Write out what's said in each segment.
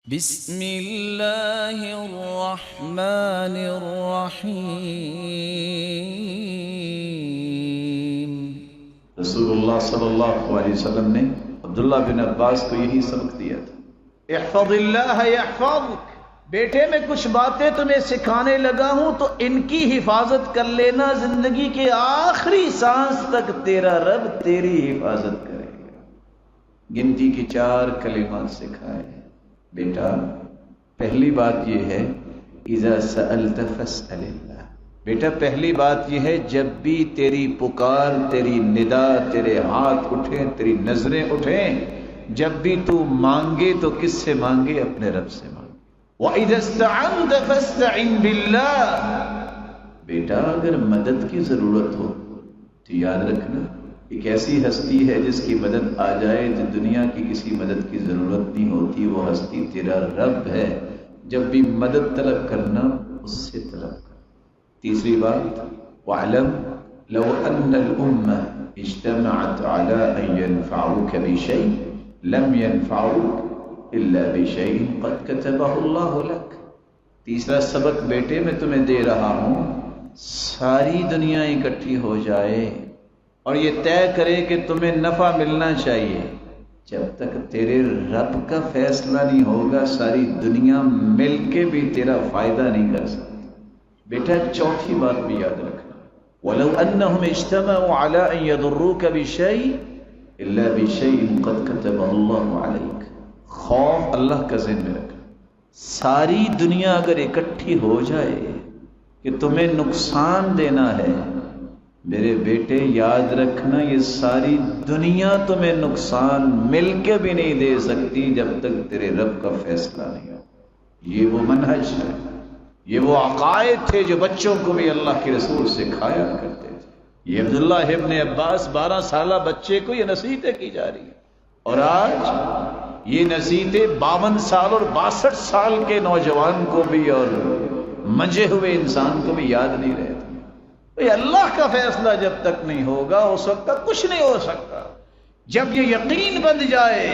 بسم اللہ الرحمن الرحیم۔ رسول اللہ صلی اللہ علیہ وسلم نے عبداللہ بن عباس کو یہی سبق دیا تھا، احفظ اللہ یحفظک، بیٹے میں کچھ باتیں تمہیں سکھانے لگا ہوں تو ان کی حفاظت کر لینا، زندگی کے آخری سانس تک تیرا رب تیری حفاظت کرے گا۔ گنتی کی 4 کلمات سکھائے۔ بیٹا پہلی بات یہ ہے اذا سألت فاسأل اللہ، بیٹا پہلی بات یہ ہے جب بھی تیری پکار، تیری ندا، تیرے ہاتھ اٹھیں، تیری نظریں اٹھیں، جب بھی تو مانگے تو کس سے مانگے؟ اپنے رب سے مانگے۔ وَإِذَا اسْتَعَنْتَ فَاسْتَعِنْ بِاللَّهِ، بیٹا اگر مدد کی ضرورت ہو تو یاد رکھنا ایک ایسی ہستی ہے جس کی مدد آ جائے تو دنیا کی کسی مدد کی ضرورت نہیں ہوتی، وہ ہستی تیرا رب ہے۔ جب بھی مدد طلب کرنا اس سے طلب کر۔ تیسری بات وَاعْلَمْ لَوْ أَنَّ الْأُمَّةَ اجْتَمَعَتْ عَلَىٰ أَن يَنْفَعُوكَ بِشَيْءٍ لَمْ يَنْفَعُوكَ إِلَّا بِشَيْءٍ قَدْ كَتَبَهُ اللَّهُ لَكَ۔ تیسرا سبق بیٹے میں تمہیں دے رہا ہوں، ساری دنیا اکٹھی ہو جائے اور یہ طے کرے کہ تمہیں نفع ملنا چاہیے، جب تک تیرے رب کا فیصلہ نہیں ہوگا ساری دنیا مل کے بھی تیرا فائدہ نہیں کر سکتی۔ بیٹا چوتھی بات بھی یاد رکھنا، وَلَوْ أَنَّهُمْ اجْتَمَعُوا عَلَىٰ أَن يَضُرُّوكَ بِشَيْءٍ إِلَّا بِشَيْءٍ قَدْ كَتَبَهُ اللَّهُ عَلَيْكَ۔ خوف اللہ کا ذہن میں رکھنا، ساری دنیا اگر اکٹھی ہو جائے کہ تمہیں نقصان دینا ہے، میرے بیٹے یاد رکھنا یہ ساری دنیا تمہیں نقصان مل کے بھی نہیں دے سکتی جب تک تیرے رب کا فیصلہ نہیں ہو۔ یہ وہ منہج ہے، یہ وہ عقائد تھے جو بچوں کو بھی اللہ کے رسول سکھایا کرتے تھے۔ یہ عبداللہ ابن عباس 12 سالہ بچے کو یہ نصیحتیں کی جا رہی ہیں، اور آج یہ نصیحتیں 52 سال اور 62 سال کے نوجوان کو بھی اور منجے ہوئے انسان کو بھی یاد نہیں رہتے۔ اللہ کا فیصلہ جب تک نہیں ہوگا اس وقت تک کچھ نہیں ہو سکتا۔ جب یہ یقین بن جائے،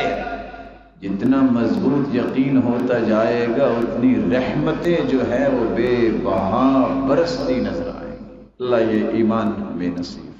جتنا مضبوط یقین ہوتا جائے گا اتنی رحمتیں جو ہے وہ بے بہا برستی نظر آئیں گی۔ اللہ یہ ایمان ہمیں نصیب